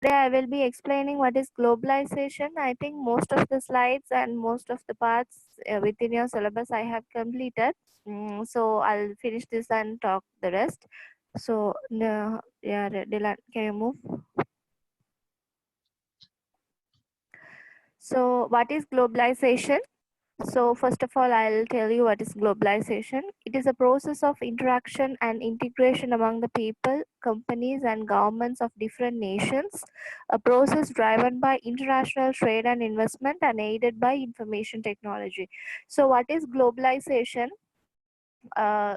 Today I will be explaining what is globalization. I think most of the slides and most of the parts within your syllabus I have completed. So I'll finish this and talk the rest. So yeah, Dylan, can you move? So what is globalization? So first of all, I'll tell you what is globalization. It is a process of interaction and integration among the people, companies, and governments of different nations. A process driven by international trade and investment and aided by information technology. So what is globalization?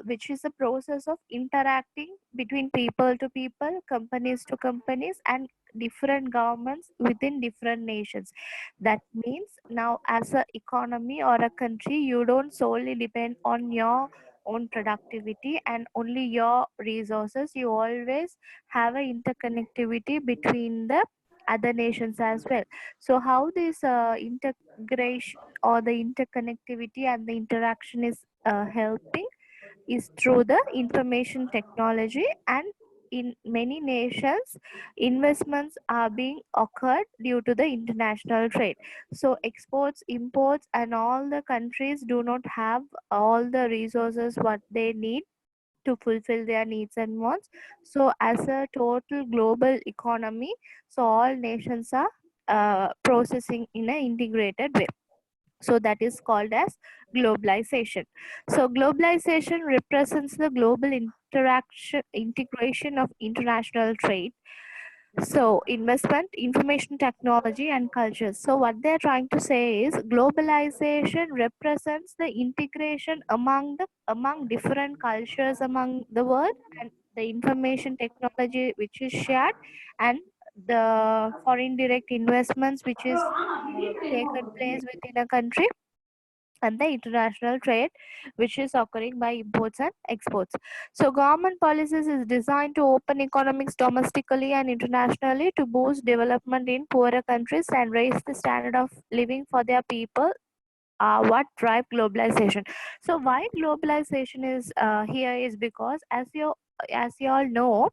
Which is a process of interacting between people to people, companies to companies, and different governments within different nations. That means now, as a economy or a country, you don't solely depend on your own productivity and only your resources. You always have an interconnectivity between the other nations as well. So how this integration or the interconnectivity and the interaction is helping is through the information technology, and in many nations investments are being occurred due to the international trade. So exports, imports, and all the countries do not have all the resources what they need to fulfill their needs and wants. So as a total global economy, so all nations are processing in an integrated way. So that is called as globalization. So globalization represents the global interaction integration of international trade, so investment, information technology, and culture. So what they're trying to say is globalization represents the integration among different cultures among the world, and the information technology which is shared, and the foreign direct investments which is taken place within a country, and the international trade which is occurring by imports and exports. So government policies is designed to open economics domestically and internationally to boost development in poorer countries and raise the standard of living for their people, what drive globalization. So why globalization is here is because as you all know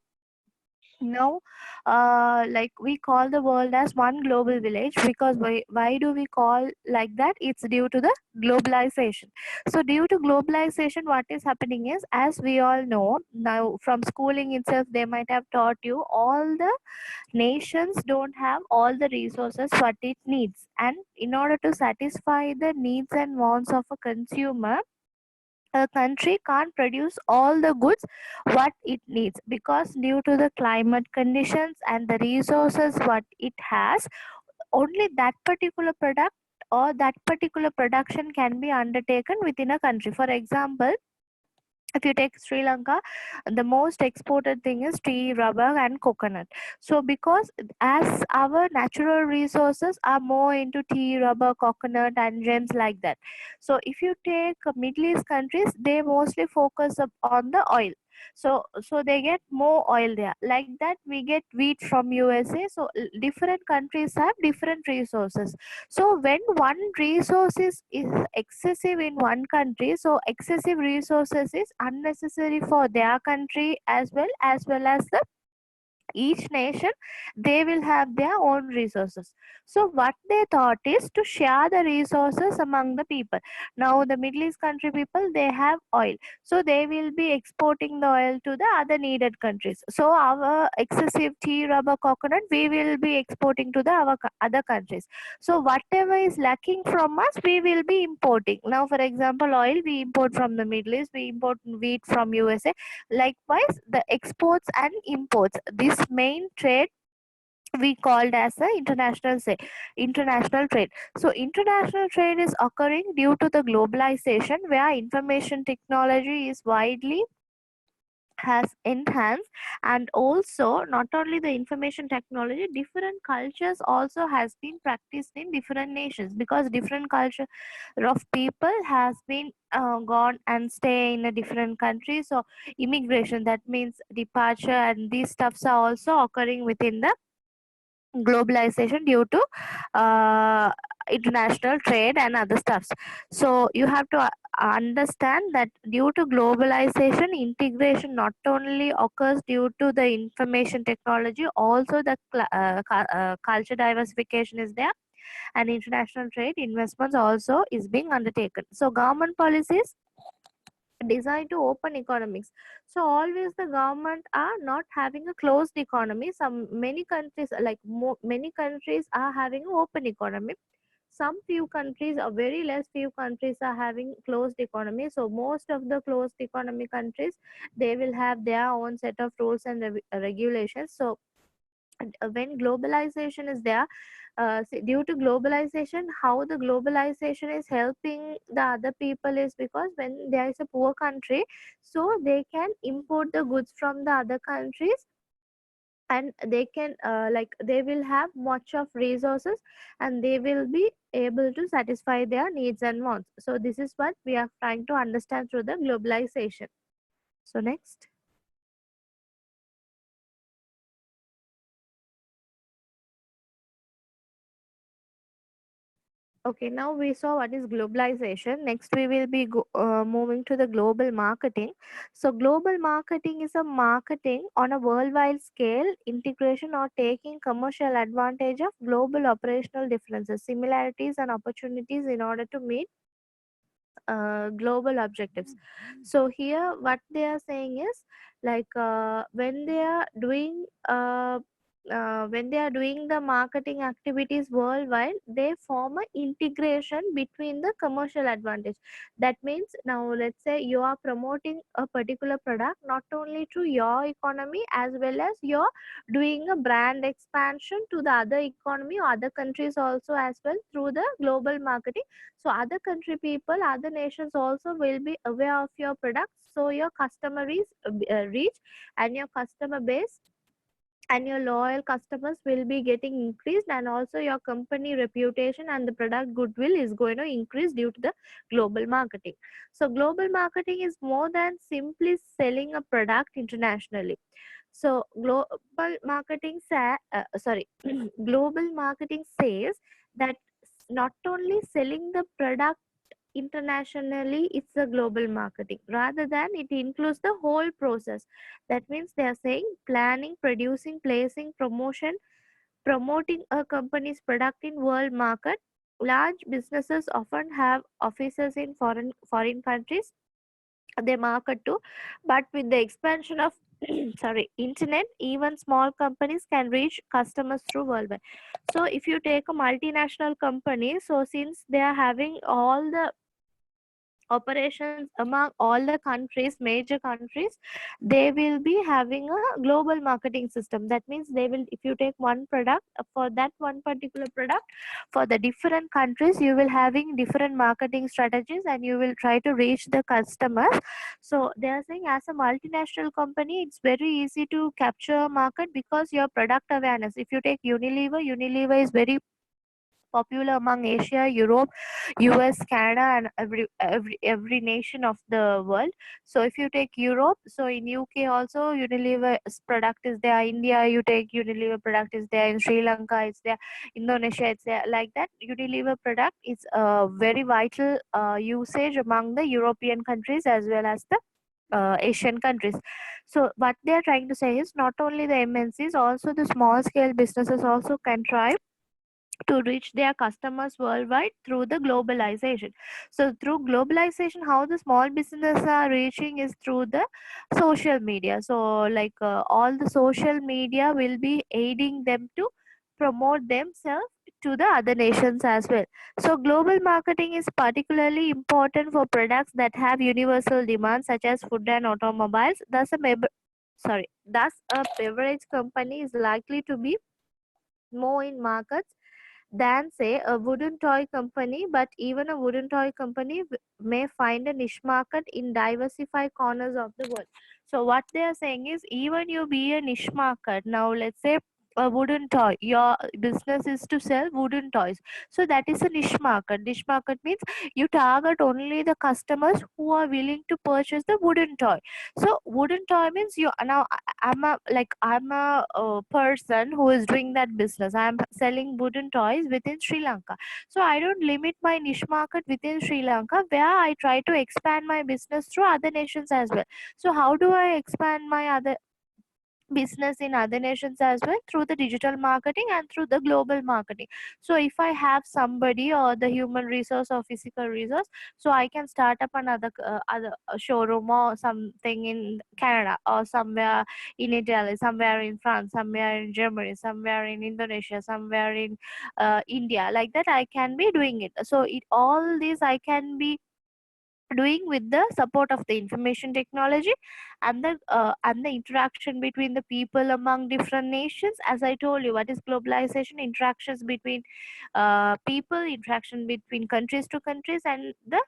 now, like we call the world as one global village, because why do we call like that? It's due to the globalization. So due to globalization, what is happening is, as we all know now from schooling itself, they might have taught you all the nations don't have all the resources what it needs, and in order to satisfy the needs and wants of a consumer, a country can't produce all the goods what it needs, because due to the climate conditions and the resources what it has, only that particular product or that particular production can be undertaken within a country. For example, if you take Sri Lanka, the most exported thing is tea, rubber, and coconut. So, because as our natural resources are more into tea, rubber, coconut, and gems like that. So, if you take Middle East countries, they mostly focus on the oil. So they get more oil there. Like that, we get wheat from USA. So different countries have different resources. So when one resource is excessive in one country, so excessive resources is unnecessary for their country as well as the each nation, they will have their own resources. So what they thought is to share the resources among the people. Now the Middle East country people, they have oil, so they will be exporting the oil to the other needed countries. So our excessive tea, rubber, coconut, we will be exporting to the other countries. So whatever is lacking from us, we will be importing. Now for example, oil we import from the Middle East, we import wheat from USA. Likewise, the exports and imports, this main trade we called as the international trade. So international trade is occurring due to the globalization, where information technology is widely has enhanced, and also not only the information technology, different cultures also has been practiced in different nations, because different culture of people has been gone and stay in a different country. So immigration, that means departure, and these stuffs are also occurring within the globalization due to international trade and other stuffs. So you have to understand that due to globalization, integration not only occurs due to the information technology, also the culture diversification is there, and international trade investments also is being undertaken. So government policies designed to open economics. So always the government are not having a closed economy. Some many countries like many countries are having an open economy. Some few countries or very less few countries are having closed economy. So most of the closed economy countries, they will have their own set of rules and regulations. So when globalization is there, due to globalization, how the globalization is helping the other people is because when there is a poor country, so they can import the goods from the other countries, and they can like they will have much of resources, and they will be able to satisfy their needs and wants. So this is what we are trying to understand through the globalization. So next. Okay, now we saw what is globalization. Next, we will be moving to the global marketing. So, global marketing is a marketing on a worldwide scale, integration or taking commercial advantage of global operational differences, similarities, and opportunities in order to meet global objectives. So here what they are saying is like when they are doing the marketing activities worldwide, they form an integration between the commercial advantage. That means now let's say you are promoting a particular product not only to your economy, as well as you're doing a brand expansion to the other economy or other countries also as well through the global marketing. So other country people, other nations also will be aware of your products. So your customer is reach, and your customer base and your loyal customers will be getting increased, and also your company reputation and the product goodwill is going to increase due to the global marketing. So global marketing is more than simply selling a product internationally. So global marketing global marketing says that not only selling the product internationally, it's a global marketing, rather than it includes the whole process. That means they are saying planning, producing, placing, promotion, promoting a company's product in world market. Large businesses often have offices in foreign countries they market to, but with the expansion of internet, even small companies can reach customers through worldwide. So if you take a multinational company, so since they are having all the operations among all the countries, major countries, they will be having a global marketing system. That means they will, if you take one product, for that one particular product, for the different countries, you will having different marketing strategies, and you will try to reach the customers. So they are saying as a multinational company, it's very easy to capture a market because your product awareness. If you take Unilever is very popular among Asia, Europe, US, Canada, and every nation of the world. So if you take Europe, so in UK also Unilever's product is there. India, you take Unilever product is there. In Sri Lanka, it's there. Indonesia, it's there. Like that, Unilever product is a very vital usage among the European countries as well as the Asian countries. So what they are trying to say is not only the MNCs, also the small scale businesses also can try to reach their customers worldwide through the globalization. So through globalization, how the small businesses are reaching is through the social media. So like all the social media will be aiding them to promote themselves to the other nations as well. So global marketing is particularly important for products that have universal demand, such as food and automobiles. Thus a beverage company is likely to be more in markets than say a wooden toy company. But even a wooden toy company may find a niche market in diversified corners of the world. So what they are saying is, even you be a niche market, now let's say a wooden toy. Your business is to sell wooden toys. So that is a niche market. Niche market means you target only the customers who are willing to purchase the wooden toy. So wooden toy means you now I'm a person who is doing that business. I'm selling wooden toys within Sri Lanka. So I don't limit my niche market within Sri Lanka, where I try to expand my business through other nations as well. So how do I expand my other business in other nations as well? Through the digital marketing and through the global marketing. So if I have somebody or the human resource or physical resource, so I can start up another other showroom or something in Canada, or somewhere in Italy, somewhere in France, somewhere in Germany, somewhere in Indonesia, somewhere in India. Like that I can be doing it. So it all these I can be doing with the support of the information technology and the interaction between the people among different nations. As I told you, what is globalization? Interactions between people, interaction between countries to countries, and the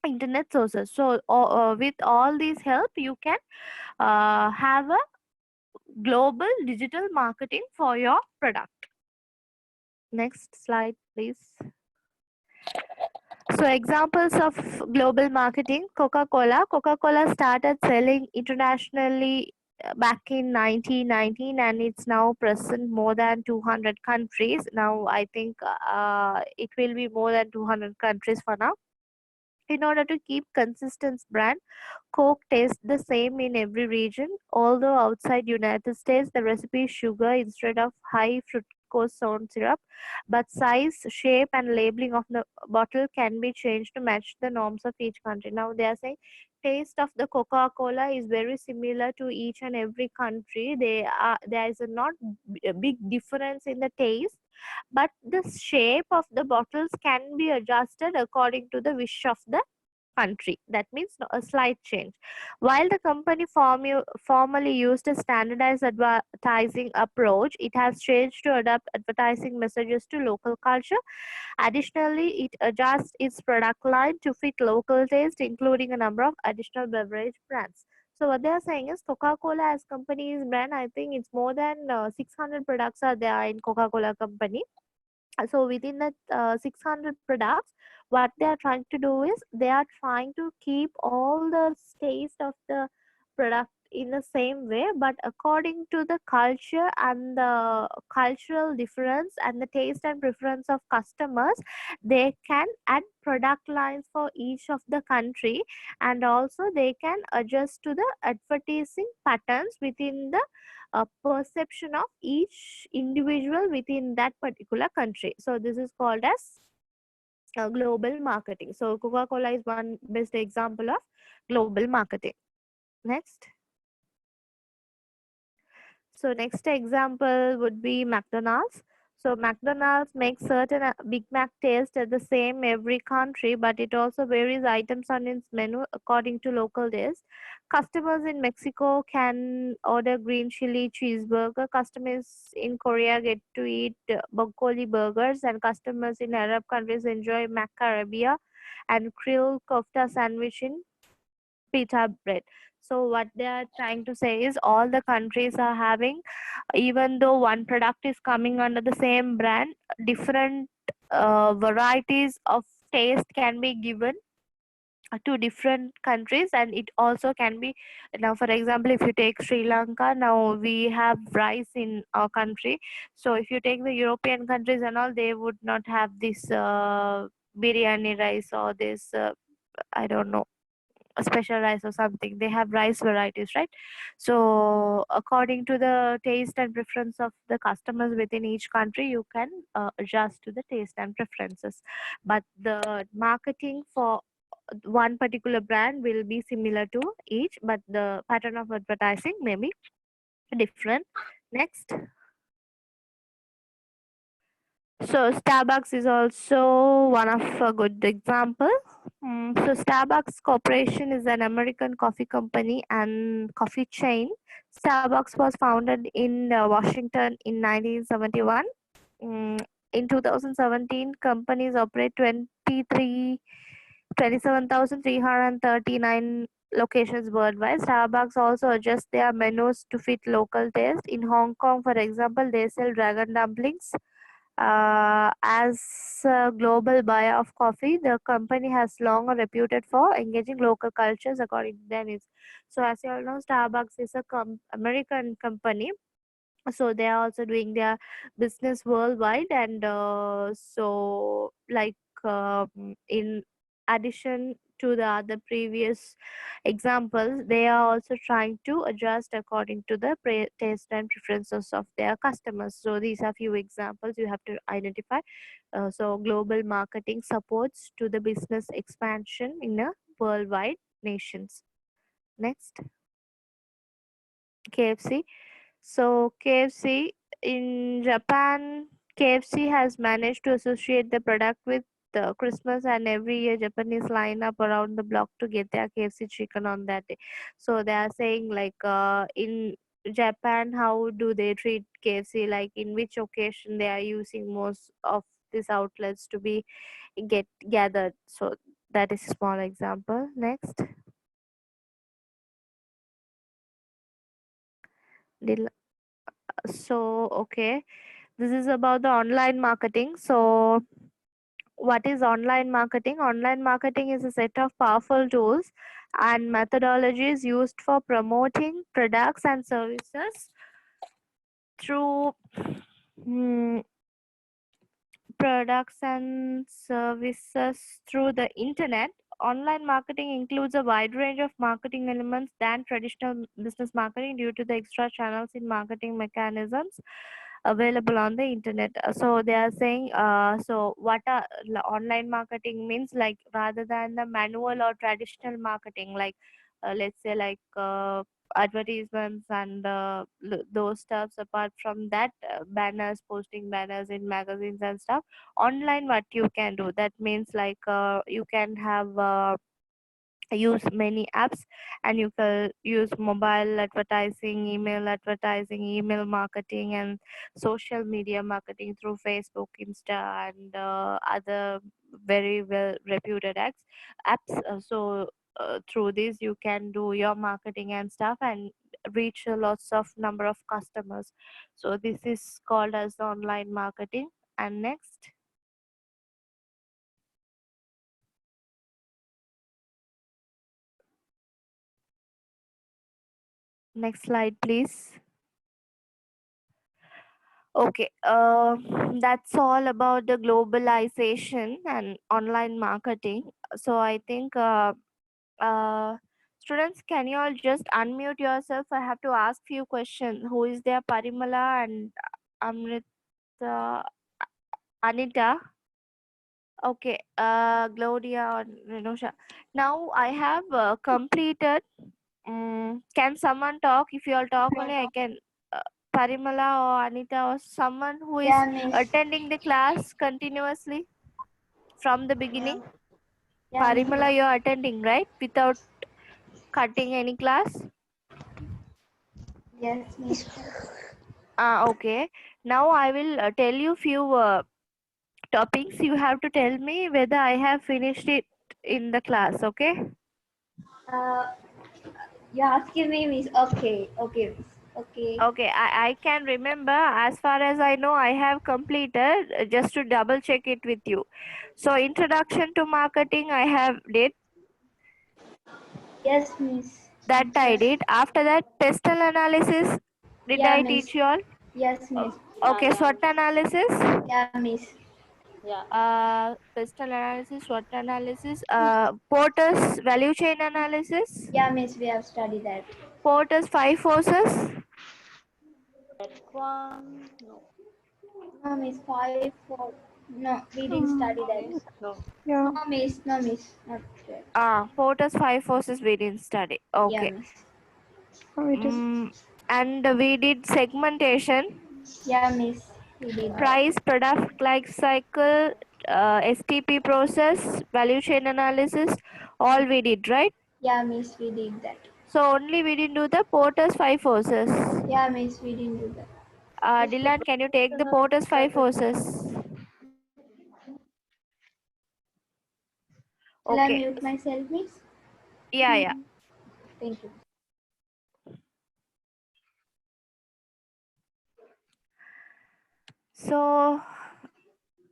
internet sources. So with all these help, you can have a global digital marketing for your product. Next slide, please. So examples of global marketing: Coca-Cola. Coca-Cola started selling internationally back in 1919, and it's now present more than 200 countries. Now I think it will be more than 200 countries for now. In order to keep consistent brand, Coke tastes the same in every region. Although outside United States, the recipe is sugar instead of high fructose corn syrup, but size, shape, and labeling of the bottle can be changed to match the norms of each country. Now they are saying taste of the Coca-Cola is very similar to each and every country. There is a not a big difference in the taste, but the shape of the bottles can be adjusted according to the wish of the country. That means a slight change. While the company formally used a standardized advertising approach, it has changed to adapt advertising messages to local culture. Additionally, it adjusts its product line to fit local taste, including a number of additional beverage brands. So what they are saying is Coca-Cola as company's brand, I think it's more than 600 products are there in Coca-Cola company. So within that 600 products, what they are trying to do is they are trying to keep all the taste of the product in the same way, but according to the culture and the cultural difference and the taste and preference of customers, they can add product lines for each of the country, and also they can adjust to the advertising patterns within the perception of each individual within that particular country. So this is called as global marketing. So Coca-Cola is one best example of global marketing. Next. So next example would be McDonald's. So McDonald's makes certain Big Mac taste at the same every country, but it also varies items on its menu according to local taste. Customers in Mexico can order green chili cheeseburger. Customers in Korea get to eat broccoli burgers, and customers in Arab countries enjoy macarabia and krill kofta sandwich in pita bread. So what they are trying to say is all the countries are having, even though one product is coming under the same brand, different varieties of taste can be given to different countries, and it also can be, now for example, if you take Sri Lanka, now we have rice in our country. So if you take the European countries and all, they would not have this biryani rice or this I don't know, a special rice or something. They have rice varieties, right? So according to the taste and preference of the customers within each country, you can adjust to the taste and preferences, but the marketing for one particular brand will be similar to each, but the pattern of advertising may be different. Next. So Starbucks is also one of a good example. So Starbucks Corporation is an American coffee company and coffee chain. Starbucks was founded in Washington in 1971. In 2017, companies operate 27,339 locations worldwide. Starbucks also adjusts their menus to fit local taste. In Hong Kong, for example, they sell dragon dumplings. As a global buyer of coffee, the company has long reputed for engaging local cultures according to their needs. So, as you all know, Starbucks is a American company, so they are also doing their business worldwide, and so like in addition to the other previous examples, they are also trying to adjust according to the taste and preferences of their customers. So these are few examples you have to identify. So global marketing supports to the business expansion in a worldwide nations. Next, KFC. So KFC in Japan, KFC has managed to associate the product with Christmas, and every year Japanese line up around the block to get their KFC chicken on that day. So they are saying like in Japan, how do they treat KFC? Like in which occasion they are using most of these outlets to be get gathered. So that is a small example. Next, Dil- so okay, this is about the online marketing. So what is online marketing? Online marketing is a set of powerful tools and methodologies used for promoting products and services through mm, products and services through the internet. Online marketing includes a wide range of marketing elements than traditional business marketing due to the extra channels in marketing mechanisms available on the internet. So they are saying, so what online marketing means, like rather than the manual or traditional marketing, like let's say like advertisements and those stuffs. Apart from that, banners, posting banners in magazines and stuff, online what you can do, that means like you can have use many apps, and you can use mobile advertising, email marketing, and social media marketing through Facebook, Insta, and other very well reputed apps. Through this you can do your marketing and stuff and reach a lots of number of customers. So this is called as online marketing. And next slide please. Okay, that's all about the globalization and online marketing. So I think uh, students, can you all just unmute yourself? I have to ask few questions. Who is there? Parimala and Amrita, Anita. Okay, Gloria or Renosha. Now I have completed. Can someone talk? If you all talk only, I can. Parimala or Anita or someone who is Yeah, miss. attending the class continuously from the beginning. Yeah, miss. Parimala, you are attending, right? Without cutting any class? Yes, miss. Okay. Now I will tell you few topics. You have to tell me whether I have finished it in the class, okay? Uh, you're asking me, miss. Okay, okay, miss. Okay. Okay, I can remember, as far as I know, I have completed, just to double check it with you. So introduction to marketing I have did. Yes, miss. That I Yes. did. After that, pestle analysis. Did Yeah, I miss. teach you all? Yes, miss. Okay, SWOT analysis. Yeah, miss. Pestle analysis, SWOT analysis. Porter's value chain analysis. Yeah, miss. We have studied that. Porter's 5 forces. No, miss. 5, 4. No, we didn't study that. Yeah. No, miss. No, miss. Not that. Porter's 5 forces we didn't study. Yeah, Okay. miss. Oh, it is. And we did segmentation, Yeah, miss. We did that. price, product life cycle, STP process, value chain analysis, all we did, right? Yeah, miss. We did that. So only we didn't do the Porter's 5 forces. Yeah, miss. We didn't do that. Dylan, can you take the Porter's 5 forces? Shall I Okay. mute myself, miss? Yeah. Thank you.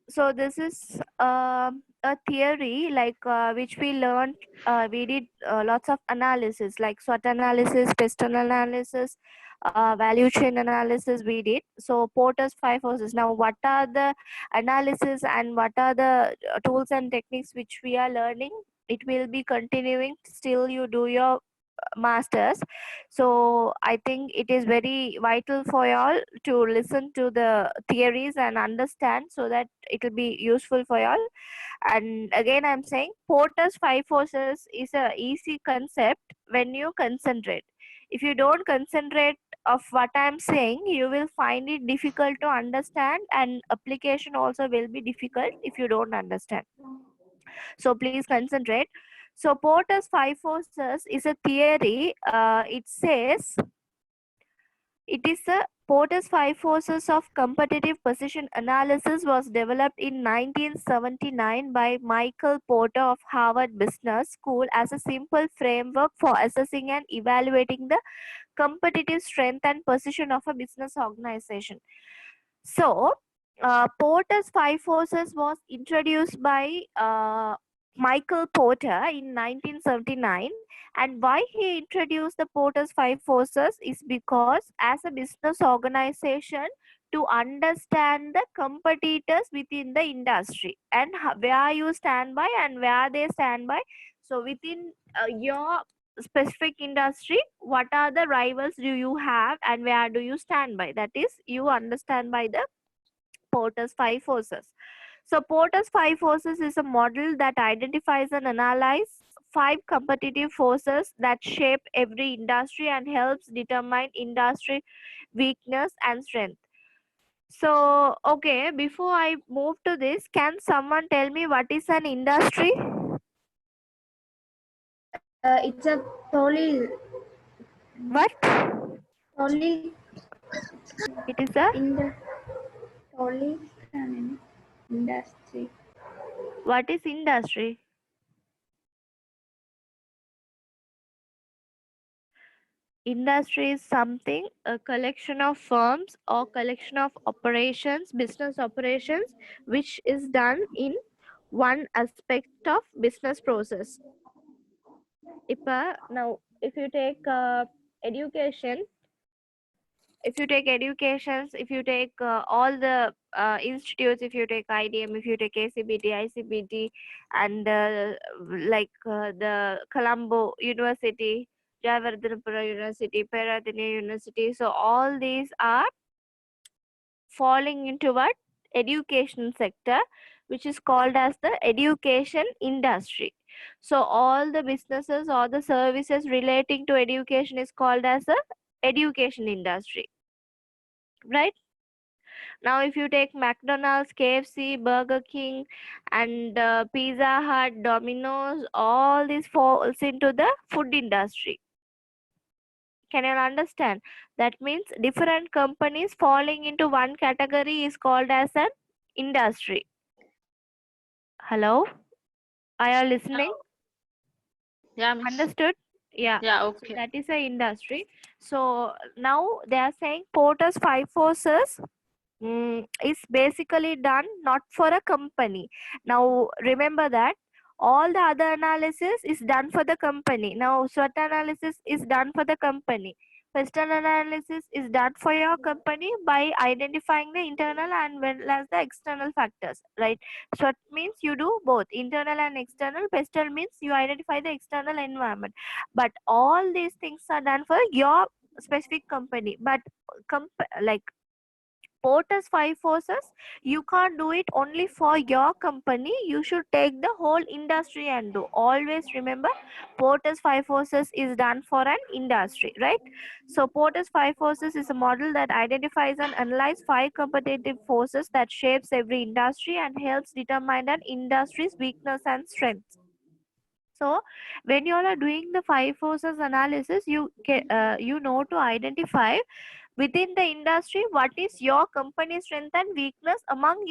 So this is a theory like which we learned. We did lots of analysis like SWOT analysis, pest analysis, value chain analysis we did. So Porter's five forces. Now what are the analysis and what are the tools and techniques which we are learning? It will be continuing still you do your masters. So I think it is very vital for y'all to listen to the theories and understand so that it will be useful for y'all. And again I'm saying Porter's five forces is a easy concept when you concentrate. If you don't concentrate of what I'm saying, you will find it difficult to understand, and application also will be difficult if you don't understand. So please concentrate. So Porter's five forces is a theory. It says it is a Porter's five forces of competitive position analysis was developed in 1979 by Michael Porter of Harvard Business School as a simple framework for assessing and evaluating the competitive strength and position of a business organization. So, Porter's five forces was introduced by Michael Porter in 1979. And why he introduced the Porter's five forces is because as a business organization, to understand the competitors within the industry and where you stand by and where they stand by. So within your specific industry, what are the rivals do you have and where do you stand by? That is, you understand by the Porter's five forces. So Porter's five forces is a model that identifies and analyzes five competitive forces that shape every industry and helps determine industry weakness and strength. So okay, before I move to this, can someone tell me what is an industry? It's a totally, What? totally It is a in the totally industry. what is industry? Industry is something, a collection of firms or collection of operations, business operations, which is done in one aspect of business process. Now, if you take education, if you take educations, if you take all the institutes, if you take IDM, if you take ACBT, ICBT, and the Colombo University, Jayavardhanapura University, Peradeniya University, so all these are falling into what? Education sector, which is called as the education industry. So all the businesses or the services relating to education is called as the education industry, right? Now, if you take McDonald's, KFC, Burger King, and Pizza Hut, Domino's, all this falls into the food industry. Can you understand? That means different companies falling into one category is called as an industry. Hello? Are you listening? Yeah, miss. Understood? Yeah. Yeah, So okay. that is an industry. So now they are saying Porter's five forces is basically done not for a company. Now remember that all the other analysis is done for the company. Now SWOT analysis is done for the company. Western analysis is done for your company by identifying the internal and well as the external factors, right? SWOT means you do both internal and external. Western means you identify the external environment. But all these things are done for your specific company. But like Porter's five forces, you can't do it only for your company. You should take the whole industry and do. Always remember, Porter's five forces is done for an industry, right? So Porter's five forces is a model that identifies and analyzes five competitive forces that shapes every industry and helps determine an industry's weakness and strengths. So when you all are doing the five forces analysis, you know to identify within the industry what is your company strength and weakness among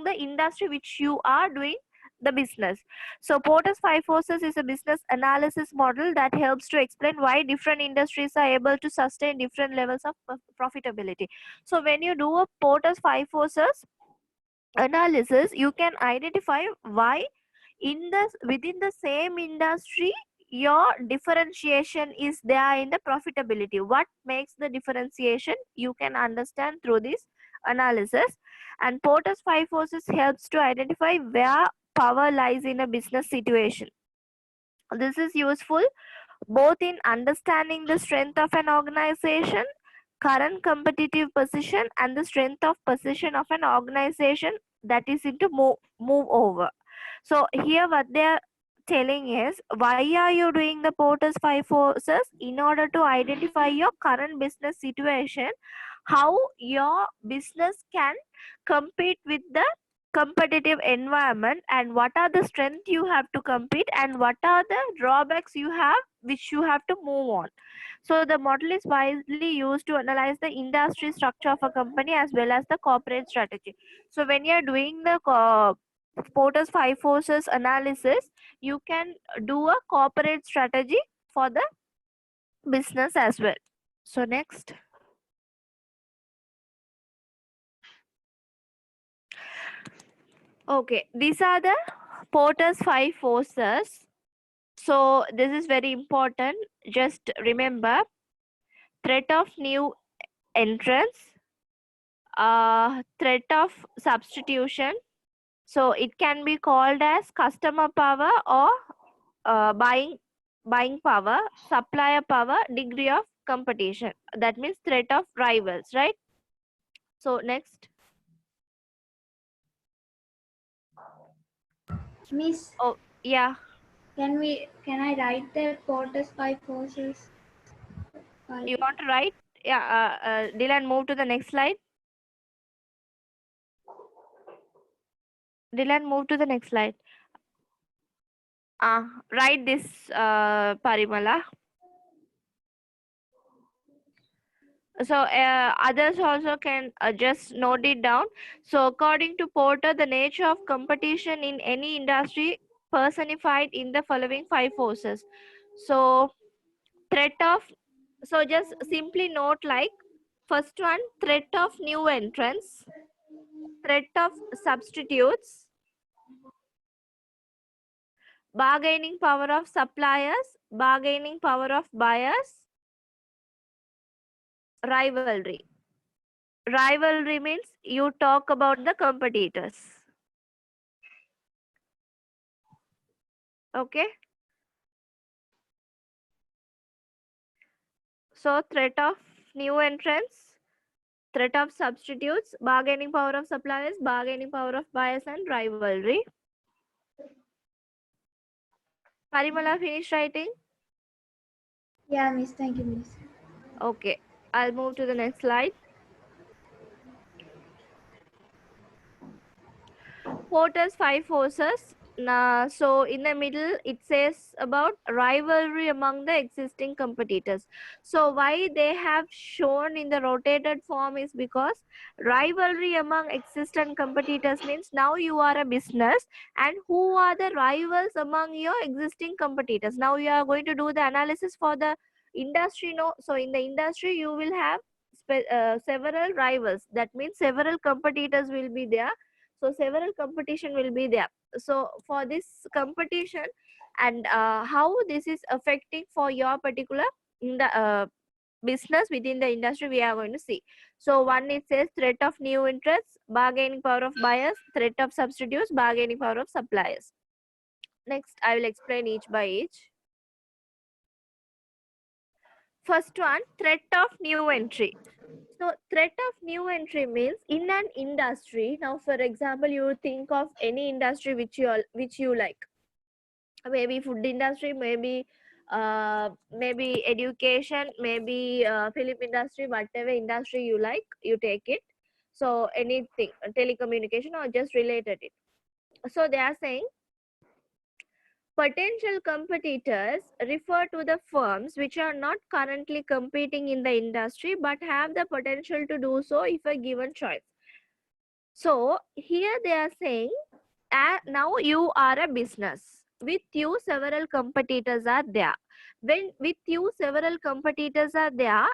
the industry which you are doing the business. So Porter's five forces is a business analysis model that helps to explain why different industries are able to sustain different levels of profitability. So when you do a Porter's five forces analysis, you can identify why within the same industry your differentiation is there in the profitability. What makes the differentiation you can understand through this analysis. And Porter's five forces helps to identify where power lies in a business situation. This is useful both in understanding the strength of an organization, current competitive position, and the strength of position of an organization that is into move over. So here what they are telling is, why are you doing the Porter's five forces? In order to identify your current business situation, how your business can compete with the competitive environment, and what are the strengths you have to compete, and what are the drawbacks you have which you have to move on. So the model is widely used to analyze the industry structure of a company as well as the corporate strategy. So when you are doing the Porter's five forces analysis, you can do a corporate strategy for the business as well. So next. Okay, these are the Porter's five forces. So this is very important. Just remember, threat of new entrance, threat of substitution. So it can be called as customer power or buying power, supplier power, degree of competition. That means threat of rivals, right? So next. Miss, Oh yeah, can I write the Porter's five forces? you want to write? Yeah, Dylan, move to the next slide. Dylan, move to the next slide. Write this, Parimala. So others also can just note it down. So according to Porter, the nature of competition in any industry personified in the following five forces. So threat of, so just simply note like, first one, threat of new entrants, threat of substitutes, bargaining power of suppliers, bargaining power of buyers, rivalry. Rivalry means you talk about the competitors. Okay. So threat of new entrants, threat of substitutes, bargaining power of suppliers, bargaining power of buyers, and rivalry. Parimala, finished writing? Yeah, Miss. Thank you, Miss. Okay. I'll move to the next slide. Porter's five forces. So in the middle, it says about rivalry among the existing competitors. So why they have shown in the rotated form is because rivalry among existing competitors means now you are a business, and who are the rivals among your existing competitors. Now you are going to do the analysis for the industry. No, so in the industry you will have several rivals. That means several competitors will be there, so several competition will be there. So for this competition and how this is affecting for your particular in the business within the industry, we are going to see. So one, it says threat of new interests, bargaining power of buyers, threat of substitutes, bargaining power of suppliers. Next, I will explain each by each. First one, threat of new entry. So threat of new entry means in an industry. Now, for example, you think of any industry which you like. Maybe food industry, maybe education, maybe film industry, whatever industry you like, you take it. So anything, telecommunication or just related it. So they are saying potential competitors refer to the firms which are not currently competing in the industry but have the potential to do so if a given choice. So here they are saying now you are a business. With you, several competitors are there. When with you, several competitors are there,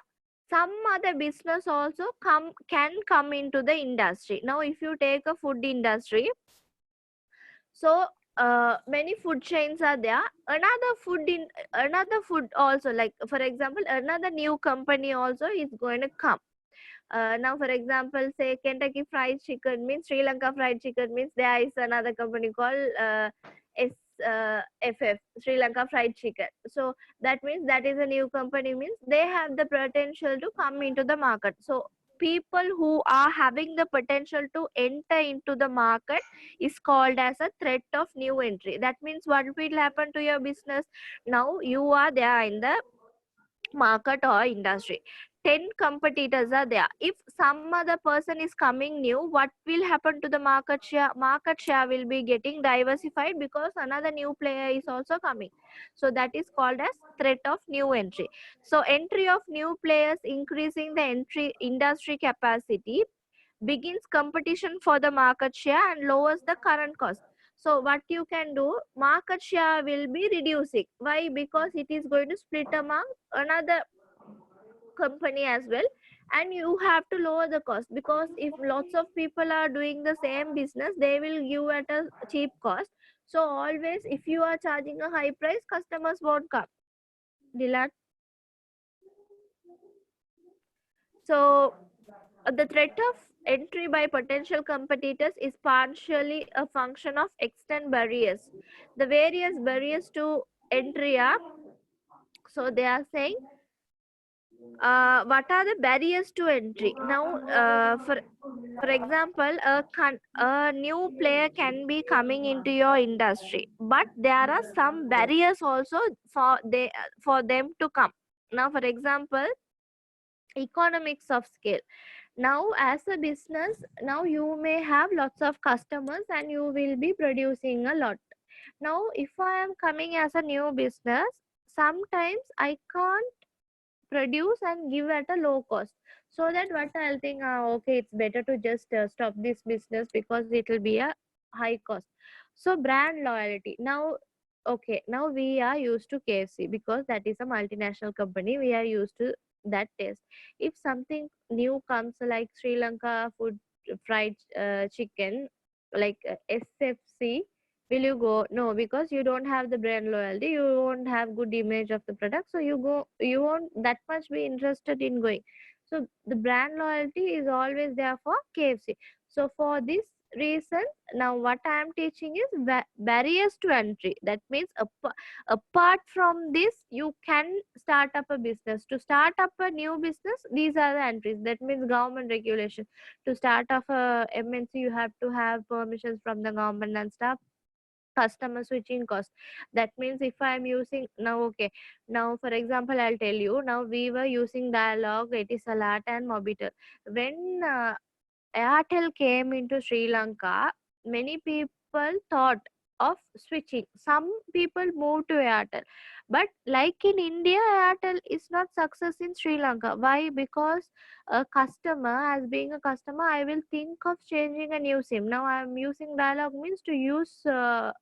some other business also can come into the industry. Now, if you take a food industry, so many food chains are there. Another food also, like for example, another new company also is going to come. Now, for example, say Kentucky Fried Chicken means Sri Lanka Fried Chicken means there is another company called SFF, Sri Lanka Fried Chicken. So that means that is a new company, means they have the potential to come into the market. So people who are having the potential to enter into the market is called as a threat of new entry. That means what will happen to your business? Now you are there in the market or industry, 10 competitors are there. If some other person is coming new, what will happen to the market share? Market share will be getting diversified because another new player is also coming. So that is called as threat of new entry. So entry of new players increasing the entry industry capacity, begins competition for the market share and lowers the current cost. So what you can do, market share will be reducing. Why? Because it is going to split among another company as well, and you have to lower the cost, because if lots of people are doing the same business, they will give at a cheap cost. So always if you are charging a high price, customers won't come. Dilan? So the threat of entry by potential competitors is partially a function of external barriers. The various barriers to entry are, so they are saying, what are the barriers to entry? Now, for example, a new player can be coming into your industry, but there are some barriers also for them to come. Now, for example, economics of scale. Now as a business, now you may have lots of customers and you will be producing a lot. Now if I am coming as a new business, sometimes I can't produce and give at a low cost. So that what I'll think, okay, it's better to just stop this business because it will be a high cost. So brand loyalty. Now, okay, now we are used to KFC because that is a multinational company. We are used to that taste. If something new comes like Sri Lanka food fried chicken, like SFC, will you go? No, because you don't have the brand loyalty, you won't have good image of the product, so you won't that much be interested in going. So the brand loyalty is always there for KFC. So for this reason, now what I am teaching is barriers to entry. That means apart from this, you can start up a business. To start up a new business, these are the entries. That means government regulation. To start off a MNC, you have to have permissions from the government and stuff. Customer switching cost. That means if I'm using now, okay, now for example, I'll tell you, now we were using Dialog, Etisalat and Mobitel. When Airtel came into Sri Lanka, many people thought of switching. Some people moved to Airtel. But like in India, Airtel is not success in Sri Lanka. Why? Because a customer, as being a customer, I will think of changing a new SIM. Now I am using Dialog, means to use to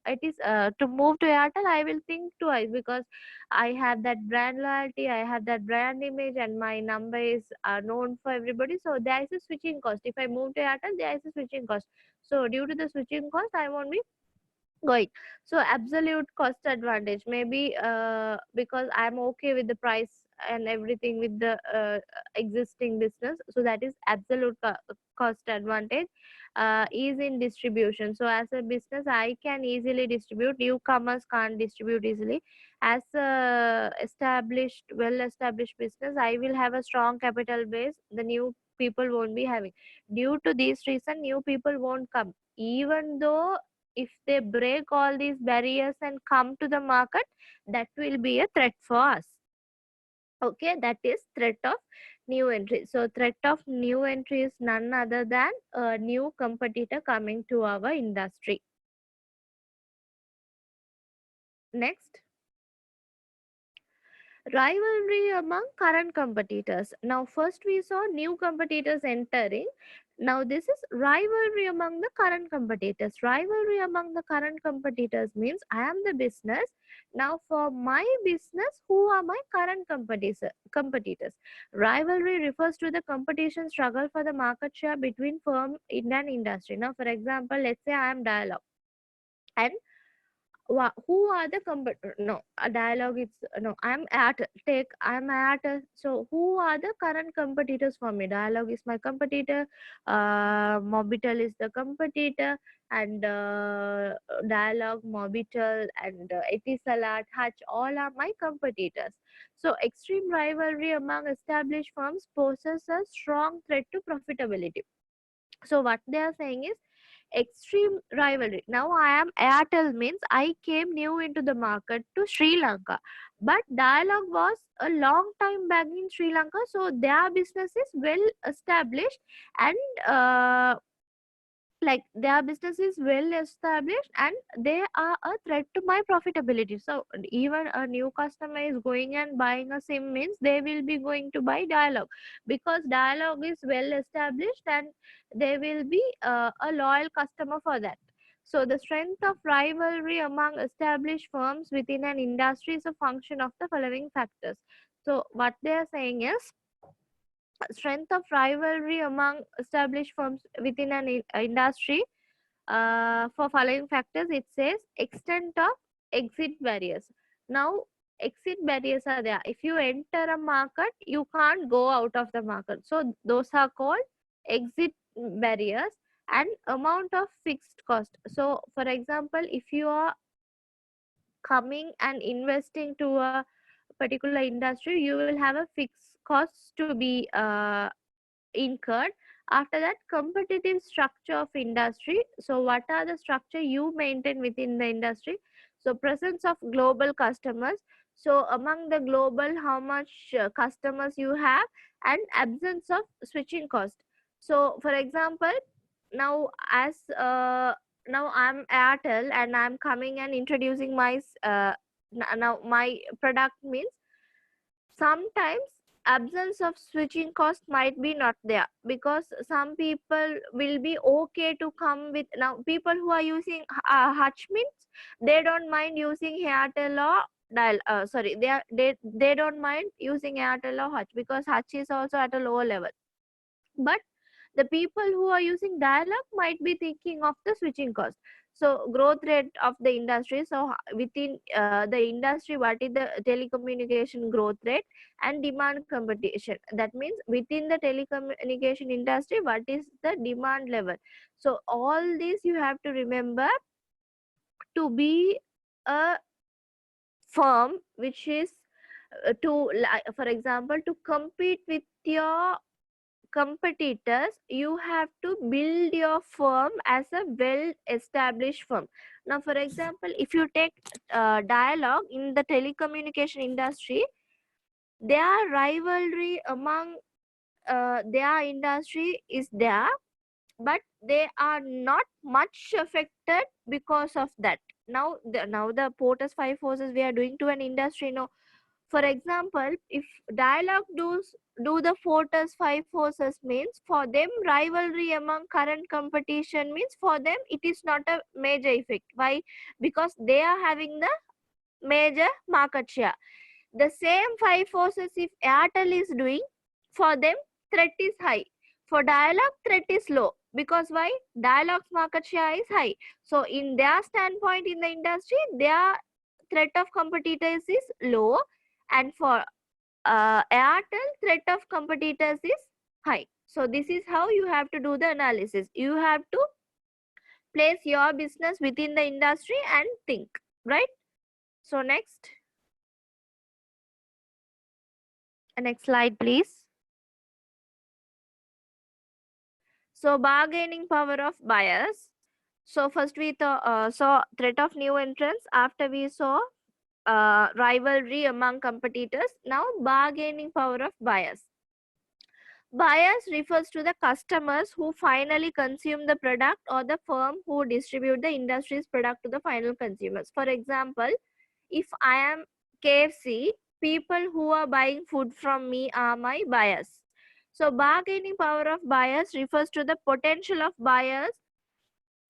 move to Airtel, I will think twice because I have that brand loyalty, I have that brand image, and my number is known for everybody. So there is a switching cost. If I move to Airtel, there is a switching cost. So due to the switching cost, I won't be going. So absolute cost advantage, maybe because I'm okay with the price and everything with the existing business, so that is absolute cost advantage. Ease in distribution. So as a business, I can easily distribute, newcomers can't distribute easily. As a well established business, I will have a strong capital base, the new people won't be having. Due to this reason, new people won't come, even though if they break all these barriers and come to the market, that will be a threat for us. Okay, that is threat of new entry. So threat of new entry is none other than a new competitor coming to our industry. Next, rivalry among current competitors. Now first we saw new competitors entering. Now this is rivalry among the current competitors. Rivalry among the current competitors means I am the business. Now for my business, who are my current competitors? Rivalry refers to the competition struggle for the market share between firm in an industry. Now for example, let's say I am Dialog, and who are the no, a Dialog is no, I'm at so who are the current competitors for me? Dialog is my competitor, Mobitel is the competitor, and Dialog, Mobitel, and Etisalat, Hutch, all are my competitors. So extreme rivalry among established firms poses a strong threat to profitability. So what they are saying is extreme rivalry. Now I am Airtel means I came new into the market to Sri Lanka, but Dialog was a long time back in Sri Lanka, so their business is well established, and like their business is well established, and they are a threat to my profitability. So even a new customer is going and buying a sim means they will be going to buy Dialog, because Dialog is well established and they will be a loyal customer for that. So the strength of rivalry among established firms within an industry is a function of the following factors. So what they are saying is strength of rivalry among established firms within an industry, for following factors. It says extent of exit barriers. Now exit barriers are there. If you enter a market, you can't go out of the market, so those are called exit barriers. And amount of fixed cost. So for example, if you are coming and investing to a particular industry, you will have a fixed cost to be incurred. After that, competitive structure of industry. So what are the structure you maintain within the industry? So presence of global customers. So among the global, how much customers you have, and absence of switching cost. So for example, now as now I'm Airtel and I'm coming and introducing my now my product means sometimes absence of switching cost might be not there, because some people will be okay to come with. Now people who are using Hutch means they don't mind using Airtel or dial sorry, they don't mind using Airtel or Hutch, because Hutch is also at a lower level. But the people who are using Dialog might be thinking of the switching cost. So growth rate of the industry. So within the industry, what is the telecommunication growth rate and demand competition? That means within the telecommunication industry, what is the demand level? So all this you have to remember to be a firm which is for example, to compete with your competitors, you have to build your firm as a well established firm. Now for example, if you take Dialog in the telecommunication industry, their rivalry among their industry is there, but they are not much affected because of that. Now the Porter's five forces we are doing to an industry. No, for example, if Dialog do the Porter's five forces means, for them rivalry among current competition means, for them it is not a major effect. Why? Because they are having the major market share. The same five forces if Airtel is doing, for them threat is high. For Dialog, threat is low. Because why? Dialog's market share is high. So in their standpoint in the industry, their threat of competitors is low, and for Airtel, threat of competitors is high. So this is how you have to do the analysis. You have to place your business within the industry and think, right? So next slide, please. So bargaining power of buyers. So first we saw threat of new entrants. After we saw rivalry among competitors. Now bargaining power of buyers. Buyers refers to the customers who finally consume the product, or the firm who distribute the industry's product to the final consumers. For example, if I am KFC, people who are buying food from me are my buyers. So bargaining power of buyers refers to the potential of buyers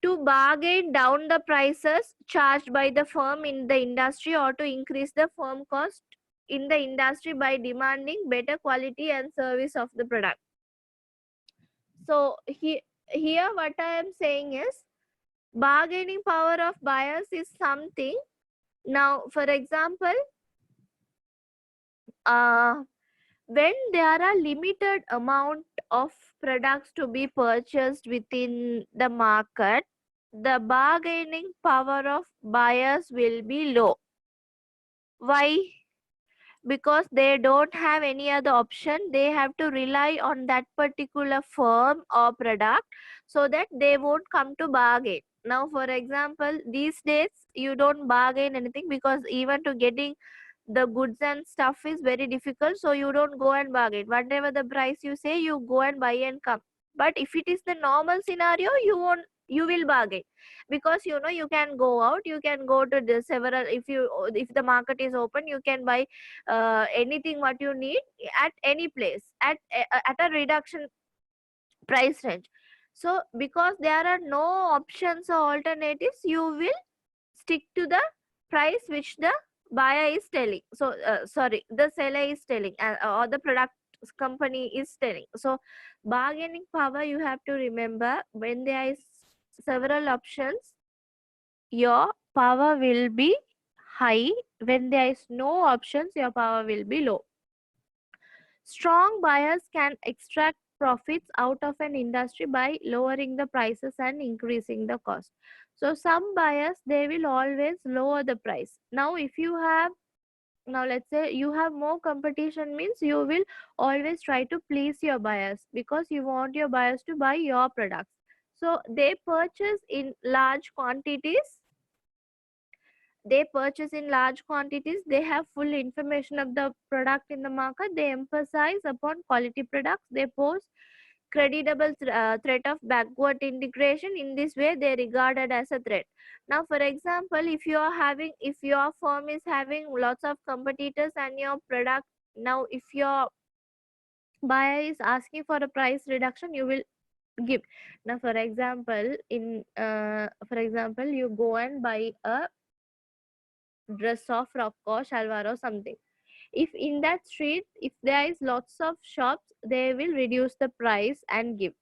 to bargain down the prices charged by the firm in the industry or to increase the firm cost in the industry by demanding better quality and service of the product. So here what I am saying is bargaining power of buyers is something. Now, for example, when there are limited amount of products to be purchased within the market, the bargaining power of buyers will be low. Why? Because they don't have any other option. They have to rely on that particular firm or product, so that they won't come to bargain. Now, for example, these days you don't bargain anything, because even to getting the goods and stuff is very difficult, so you don't go and bargain. Whatever the price you say, you go and buy and come. But if it is the normal scenario, you will bargain, because you know you can go out, you can go to the several, if the market is open, you can buy anything what you need at any place at a reduction price range. So because there are no options or alternatives, you will stick to the price which the buyer is telling. So sorry, the seller is telling, or the product company is telling. So bargaining power, you have to remember, when there is several options, your power will be high. When there is no options, your power will be low. Strong buyers can extract profits out of an industry by lowering the prices and increasing the cost. So some buyers, they will always lower the price. Now if you have, now let's say you have more competition, means you will always try to please your buyers, because you want your buyers to buy your products. So they purchase in large quantities. They purchase in large quantities. They have full information of the product in the market. They emphasize upon quality products. They pose credible threat of backward integration. In this way, they regarded as a threat. Now, for example, if your firm is having lots of competitors and your product, now if your buyer is asking for a price reduction, you will give. Now, for example, you go and buy a dress of frock or shalwar or something. If in that street, if there is lots of shops, they will reduce the price and give,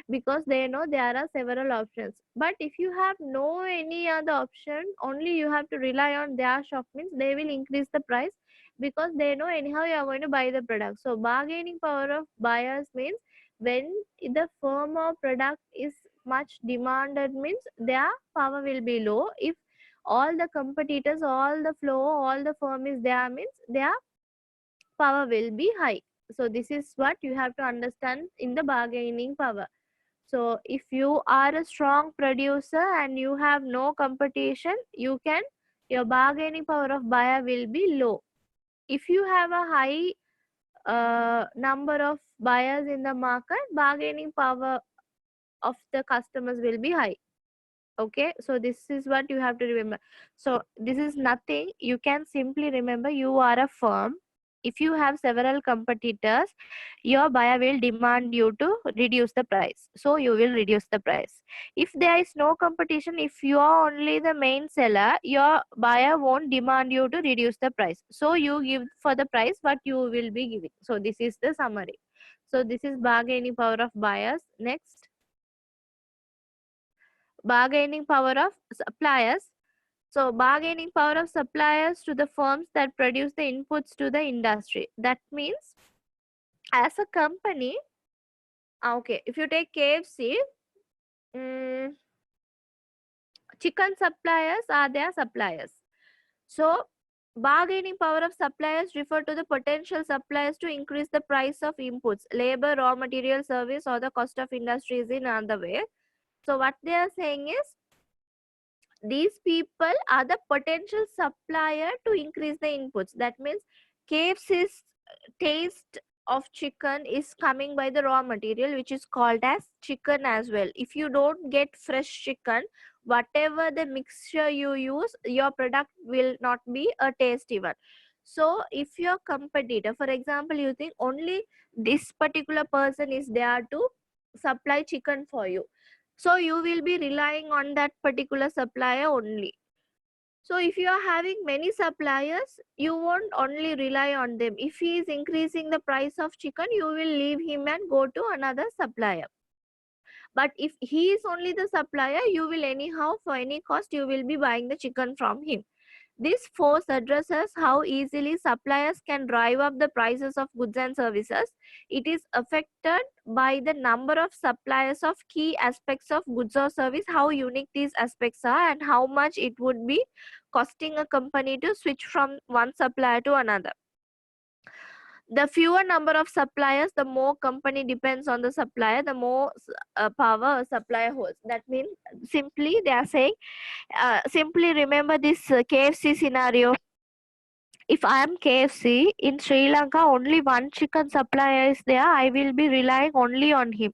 because they know there are several options. But if you have no any other option, only you have to rely on their shop, means they will increase the price, because they know anyhow you are going to buy the product. So bargaining power of buyers means, when the firm or product is much demanded, means their power will be low. If all the competitors, all the flow, all the firm is there, means their power will be high. So this is what you have to understand in the bargaining power. So if you are a strong producer and you have no competition, your bargaining power of buyer will be low. If you have a high number of buyers in the market, bargaining power of the customers will be high. Okay, so this is what you have to remember. So this is nothing. You can simply remember, you are a firm. If you have several competitors, your buyer will demand you to reduce the price, so you will reduce the price. If there is no competition, if you are only the main seller, your buyer won't demand you to reduce the price, so you give for the price what you will be giving. So this is the summary. So this is bargaining power of buyers. Next, bargaining power of suppliers. So bargaining power of suppliers to the firms that produce the inputs to the industry. That means, as a company, okay, if you take KFC, chicken suppliers are their suppliers. So bargaining power of suppliers refer to the potential suppliers to increase the price of inputs, labor, raw material, service, or the cost of industries in another way. So what they are saying is, these people are the potential supplier to increase the inputs. That means KFC's taste of chicken is coming by the raw material, which is called as chicken as well. If you don't get fresh chicken, whatever the mixture you use, your product will not be a tasty one. So if your competitor, for example, you think only this particular person is there to supply chicken for you, so you will be relying on that particular supplier only. So if you are having many suppliers, you won't only rely on them. If he is increasing the price of chicken, you will leave him and go to another supplier. But if he is only the supplier, you will anyhow, for any cost, you will be buying the chicken from him. This force addresses how easily suppliers can drive up the prices of goods and services. It is affected by the number of suppliers of key aspects of goods or service, how unique these aspects are, and how much it would be costing a company to switch from one supplier to another. The fewer number of suppliers, the more company depends on the supplier, the more power a supplier holds. That means simply they are saying, simply remember this KFC scenario. If I am KFC in Sri Lanka, only one chicken supplier is there, I will be relying only on him.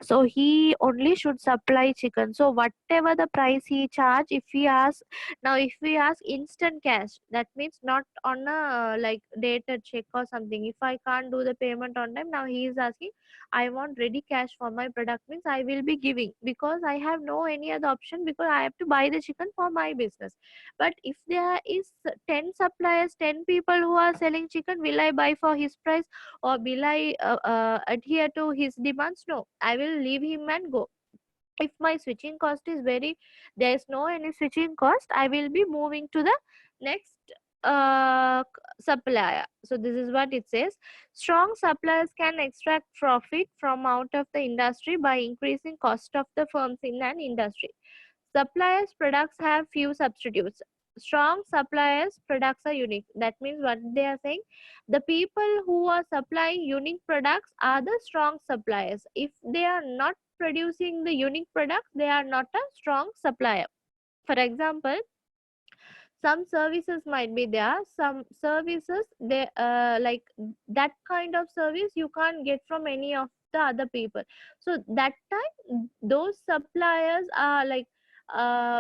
So he only should supply chicken. So whatever the price he charge, if he asks, now if we ask instant cash, that means not on a like dated check or something. If I can't do the payment on time, now he is asking, I want ready cash for my product, means I will be giving, because I have no any other option, because I have to buy the chicken for my business. But if there is 10 suppliers, 10 people who are selling chicken, will I buy for his price, or will I adhere to his demands? No, I will leave him and go. If my switching cost is very, there is no any switching cost, I will be moving to the next supplier. So this is what it says. Strong suppliers can extract profit from out of the industry by increasing cost of the firms in an industry. Suppliers' products have few substitutes. Strong suppliers' products are unique. That means what they are saying, the people who are supplying unique products are the strong suppliers. If they are not producing the unique products, they are not a strong supplier. For example, some services might be there, some services they like that kind of service you can't get from any of the other people. So that time those suppliers are like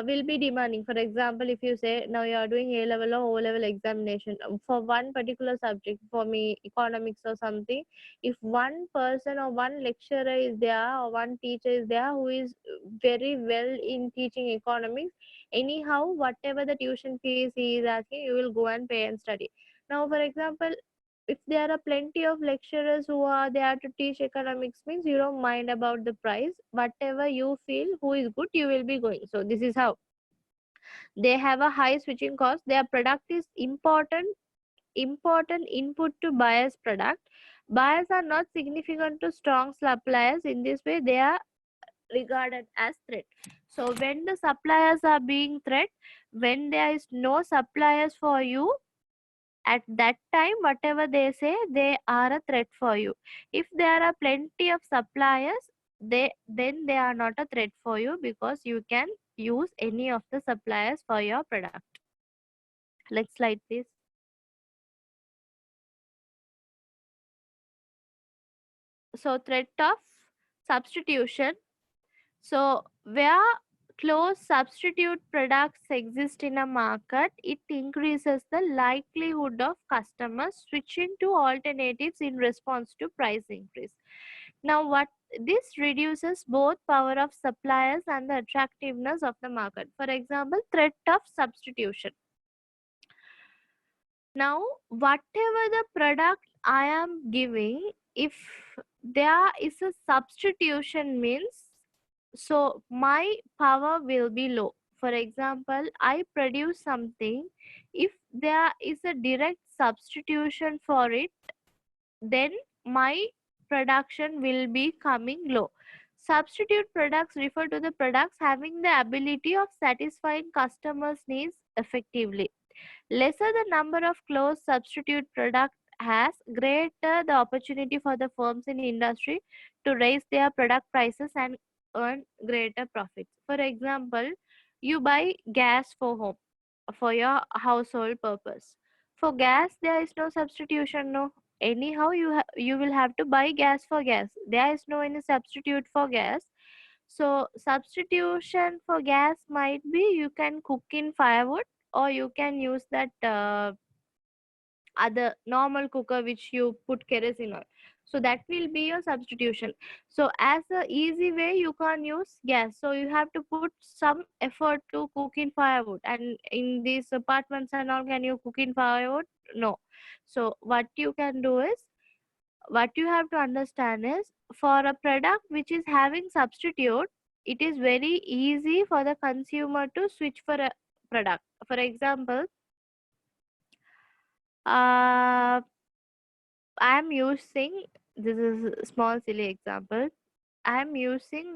will be demanding. For example, if you say now you are doing A level or O level examination for one particular subject, for me economics or something, if one person or one lecturer is there or one teacher is there who is very well in teaching economics, anyhow whatever the tuition fees he is asking, you will go and pay and study. Now for example, if there are plenty of lecturers who are there to teach economics, means you don't mind about the price, whatever you feel who is good, you will be going. So this is how they have a high switching cost. Their product is important input to buyers product. Buyers are not significant to strong suppliers. In this way they are regarded as threat. So when the suppliers are being threat, when there is no suppliers for you, at that time whatever they say, they are a threat for you. If there are plenty of suppliers, then they are not a threat for you, because you can use any of the suppliers for your product. Next slide please. So threat of substitution. So where close substitute products exist in a market, it increases the likelihood of customers switching to alternatives in response to price increase. Now what this reduces both power of suppliers and the attractiveness of the market. For example, threat of substitution. Now whatever the product I am giving, if there is a substitution, means so my power will be low. For example, I produce something, if there is a direct substitution for it, then my production will be coming low. Substitute products refer to the products having the ability of satisfying customers needs effectively. Lesser the number of close substitute product has, greater the opportunity for the firms in industry to raise their product prices and earn greater profits. For example, you buy gas for home, for your household purpose. For gas, there is no substitution, no. Anyhow, you will have to buy gas for gas. There is no any substitute for gas. So substitution for gas might be you can cook in firewood, or you can use that other normal cooker which you put kerosene oil. So that will be your substitution. So as a easy way, you can't use gas, so you have to put some effort to cook in firewood. And in these apartments and all, can you cook in firewood? No. So what you can do is, what you have to understand is, for a product which is having substitute, it is very easy for the consumer to switch for a product. For example, uh, I am using, this is a small silly example, I am using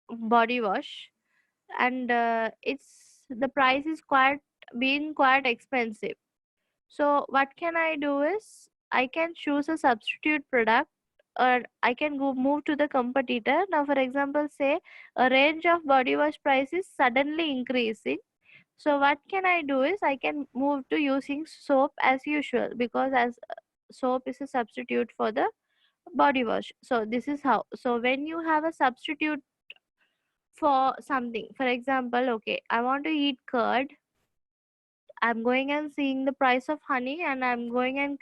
body wash, and it's the price is quite being quite expensive. So what can I do is, I can choose a substitute product, or I can go move to the competitor. Now, for example, say a range of body wash price is suddenly increasing. So what can I do is, I can move to using soap as usual, because as soap is a substitute for the body wash. So this is how. So when you have a substitute for something, for example, okay, I want to eat curd, I'm going and seeing the price of honey, and I'm going and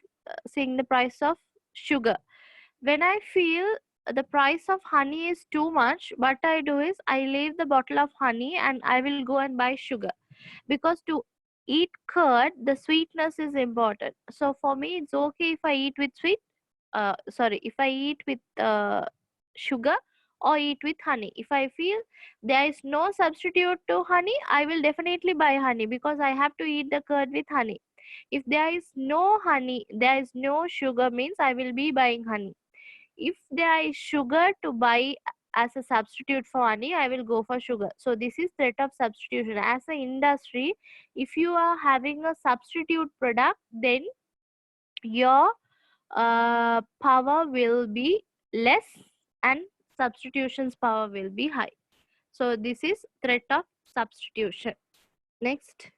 seeing the price of sugar. When I feel the price of honey is too much, what I do is, I leave the bottle of honey and I will go and buy sugar, because to eat curd, the sweetness is important. So for me, it's okay if I eat with sweet, sorry, if I eat with sugar, or eat with honey. If I feel there is no substitute to honey, I will definitely buy honey, because I have to eat the curd with honey. If there is no honey, there is no sugar, means I will be buying honey. If there is sugar to buy as a substitute for honey, I will go for sugar. So this is threat of substitution. As an industry, if you are having a substitute product, then your power will be less, and substitution's power will be high. So this is threat of substitution. Next.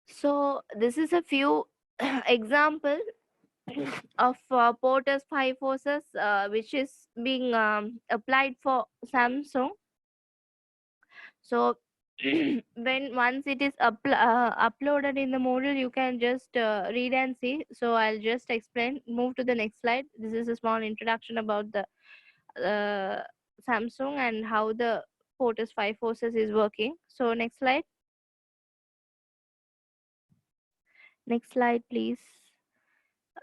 So this is a few example of Porter's five forces, which is being applied for Samsung. So when once it is uploaded in the Moodle, you can just read and see. So I'll just explain. Move to the next slide. This is a small introduction about the Samsung and how the Porter's five forces is working. So next slide. Next slide, please.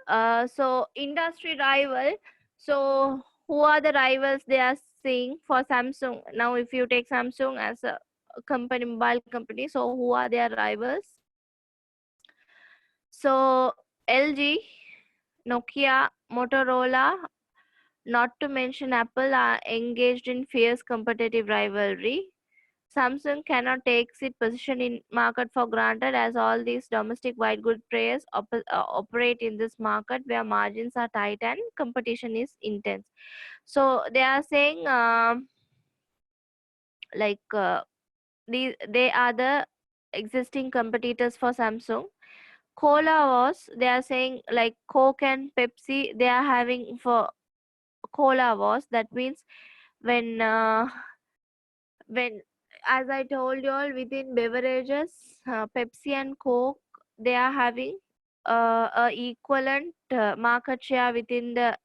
So industry rival. So who are the rivals they are seeing for Samsung? Now, if you take Samsung as a company, mobile company, so who are their rivals? So LG, Nokia, Motorola, not to mention Apple, are engaged in fierce competitive rivalry. Samsung cannot take its position in market for granted, as all these domestic white good players operate in this market where margins are tight and competition is intense. So they are saying like they are the existing competitors for Samsung. Cola was, they are saying like Coke and Pepsi, they are having for Cola was. That means when when, as I told you all, within beverages, Pepsi and Coke, they are having a equivalent market share within the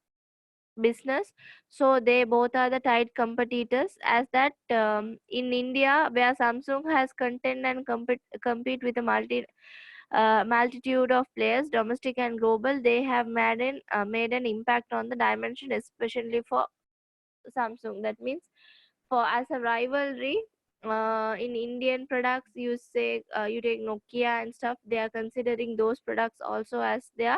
business. So they both are the tight competitors. As that in India, where Samsung has contend and compete with a multitude of players, domestic and global, they have made an impact on the dimension, especially for Samsung. That means, for as a rivalry, in Indian products, you say you take Nokia and stuff, they are considering those products also as their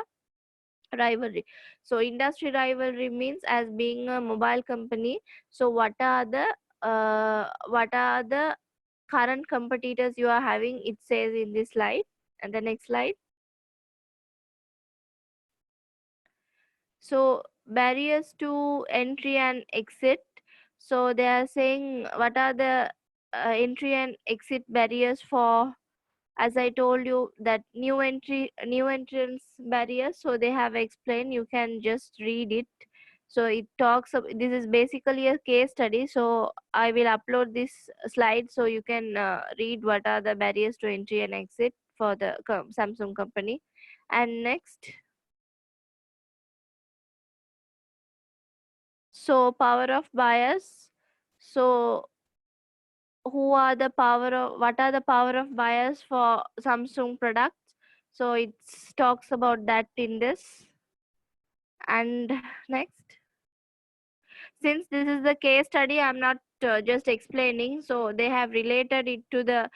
rivalry. So industry rivalry means, as being a mobile company, so what are the current competitors you are having, it says in this slide. And the next slide. So barriers to entry and exit. So they are saying what are the entry and exit barriers for, as I told you, that new entrance barriers. So they have explained, you can just read it. So it talks this is basically a case study, so I will upload this slide so you can read what are the barriers to entry and exit for the Samsung company. And next, so power of buyers. So what are the power of buyers for Samsung products? So it talks about that in this. And next, since this is the case study, I'm not just explaining, so they have related it to the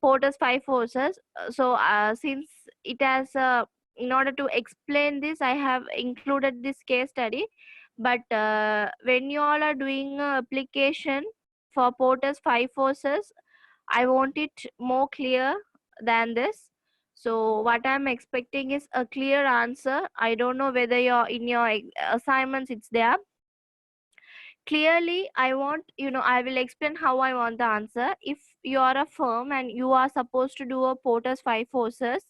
Porter's five forces. So since it has in order to explain this, I have included this case study. But when you all are doing application for Porter's five forces, I want it more clear than this. So what I'm expecting is a clear answer. I don't know whether you're in your assignments it's there. Clearly, I want, I will explain how I want the answer. If you are a firm and you are supposed to do a Porter's five forces,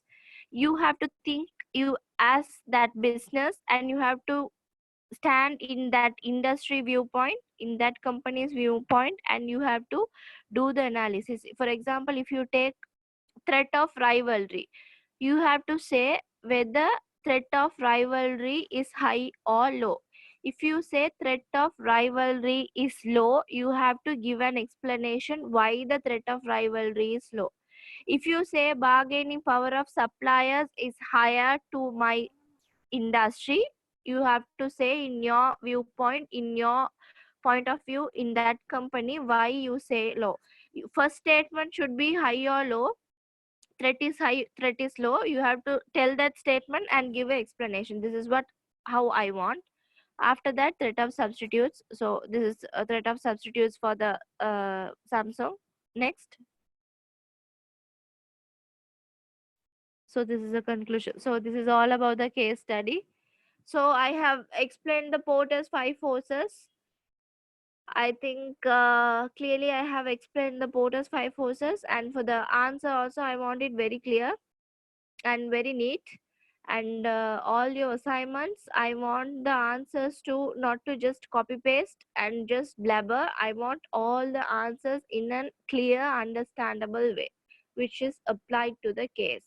you have to think you as that business, and you have to stand in that industry viewpoint, in that company's viewpoint, and you have to do the analysis. For example, if you take threat of rivalry, you have to say whether threat of rivalry is high or low. If you say threat of rivalry is low, you have to give an explanation why the threat of rivalry is low. If you say bargaining power of suppliers is higher to my industry, you have to say in your viewpoint, in your point of view, in that company, why you say low. First statement should be high or low. Threat is high, threat is low. You have to tell that statement and give an explanation. This is what how I want. After that, threat of substitutes. So this is a threat of substitutes for the Samsung. Next. So this is a conclusion. So this is all about the case study. So I have explained the Porter's five forces. I think clearly I have explained the Porter's five forces, and for the answer also I want it very clear and very neat. And all your assignments, I want the answers to not to just copy paste and just blabber. I want all the answers in a clear, understandable way, which is applied to the case.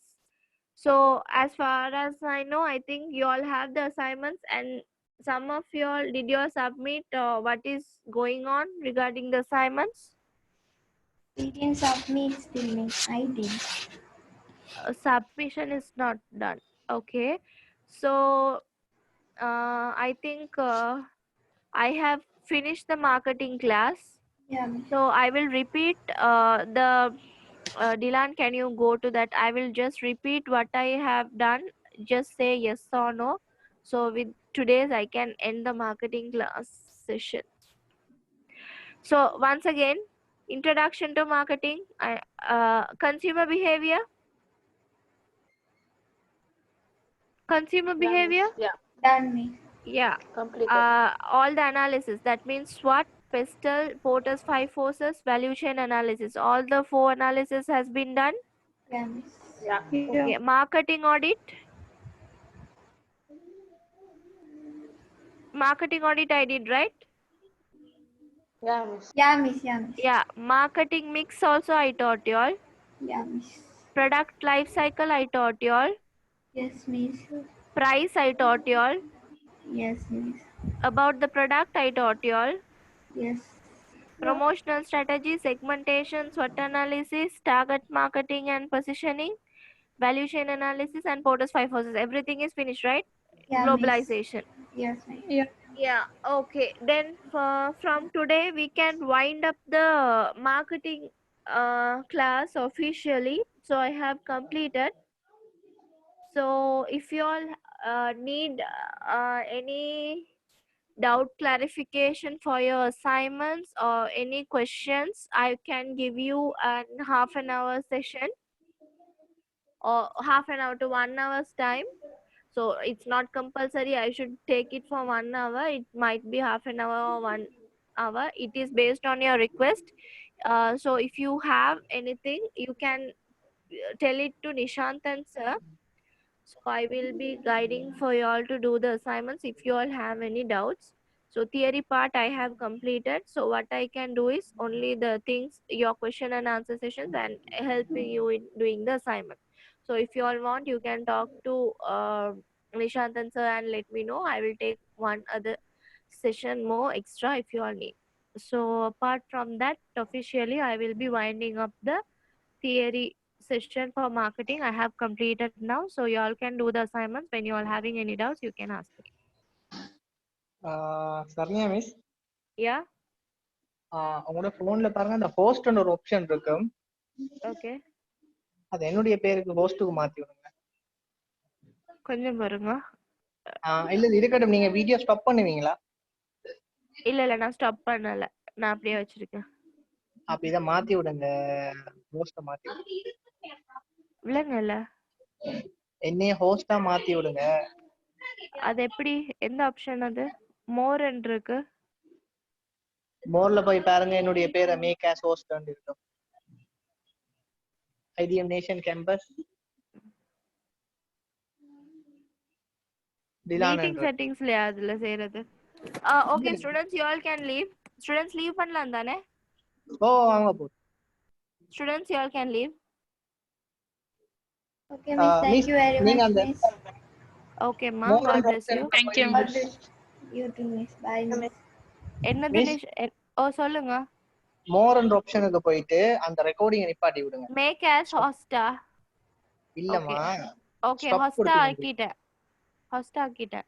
So as far as I know, I think you all have the assignments, and some of you all, did you all submit what is going on regarding the assignments? We didn't submit still, miss. I did. Submission is not done. Okay. So I think I have finished the marketing class. Yeah, miss. So I will repeat the Dilan, can you go to that? I will just repeat what I have done. Just say yes or no. So with today's, I can end the marketing class session. So once again, introduction to marketing, consumer behavior. Consumer behavior. Yeah, Done, miss. Yeah. completed. All the analysis. That means SWOT, PESTEL, Porter's five forces, value chain analysis. All the four analysis has been done. Yeah, miss. Yeah, Okay. Marketing audit. Marketing audit I did, right? yeah, miss. Yeah, miss. Yeah, miss. Yeah. Marketing mix also I taught you all. Yeah, miss. Product life cycle I taught you all. Yes, miss. Price I taught you all. Yes, miss. About the product I taught you all. Yes. Promotional strategy, segmentation, SWOT analysis, target marketing and positioning, value chain analysis, and Porter's five forces. Everything is finished, right? Yeah, Globalization. miss. Yes, miss. Yeah. Yeah, okay. Then from today, we can wind up the marketing class officially. So I have completed. So if you all need any doubt clarification for your assignments or any questions, I can give you a half an hour session or half an hour to 1 hour's time. So it's not compulsory I should take it for 1 hour. It might be half an hour or 1 hour. It is based on your request. So if you have anything, you can tell it to Nishant and sir. So I will be guiding for you all to do the assignments if you all have any doubts. So theory part I have completed. So what I can do is only the things, your question and answer sessions, and helping you in doing the assignment. So if you all want, you can talk to Nishantan sir and let me know. I will take one other session more extra if you all need. So apart from that, officially I will be winding up the theory session for marketing. I have completed now, so you all can do the assignments. When you all having any doubts, you can ask me. Saranya miss, Yeah. உங்களோட போன்ல பாருங்க அந்த ஹோஸ்ட்னு ஒரு option இருக்கும். Okay. அது என்னுடைய பேருக்கு ஹோஸ்டுக்கு மாத்தி விடுங்க. கொஞ்சம் பாருங்க. இல்ல இருக்கட்டும், நீங்க வீடியோ ஸ்டாப் பண்ணுவீங்களா? இல்ல நான் ஸ்டாப் பண்ணல, நான் அப்படியே வச்சிருக்கேன். அப்படிதான் மாத்தி விடுங்க, ஹோஸ்ட மாத்தி விடுங்க. இல்லங்கல்ல, என்னைய ஹோஸ்டா மாத்தி விடுங்க. அது எப்படி, எந்த ஆப்ஷன் அது? மோர் இருக்கு. மோர்ல போய் பாருங்க, என்னுடைய பேரை மேக் ஆஸ் ஹோஸ்ட் இருக்கும். ஐடிஎம் நேஷன் கேம்பஸ் மீட்டிங் செட்டிங்ஸ்ல அதுல செய்யறது. Okay students, you all can leave. Students leave பண்ணலாம் தானே? வாங்க போ. Students you all can leave. Okay, miss. Thank you very much, miss. Okay, ma. God bless you. Thank you, God miss. bless you too, miss. Bye, miss. என்னது? சொல்லுங்க. மோர் ஆப்ஷனுக்கு போயிட்டு அந்த recording நிப்பாட்டி விடுங்க. மேக் ஆஸ் ஹோஸ்டா? இல்லம்மா. ஓகே, ஹோஸ்டா ஆக்கிட்டேன்.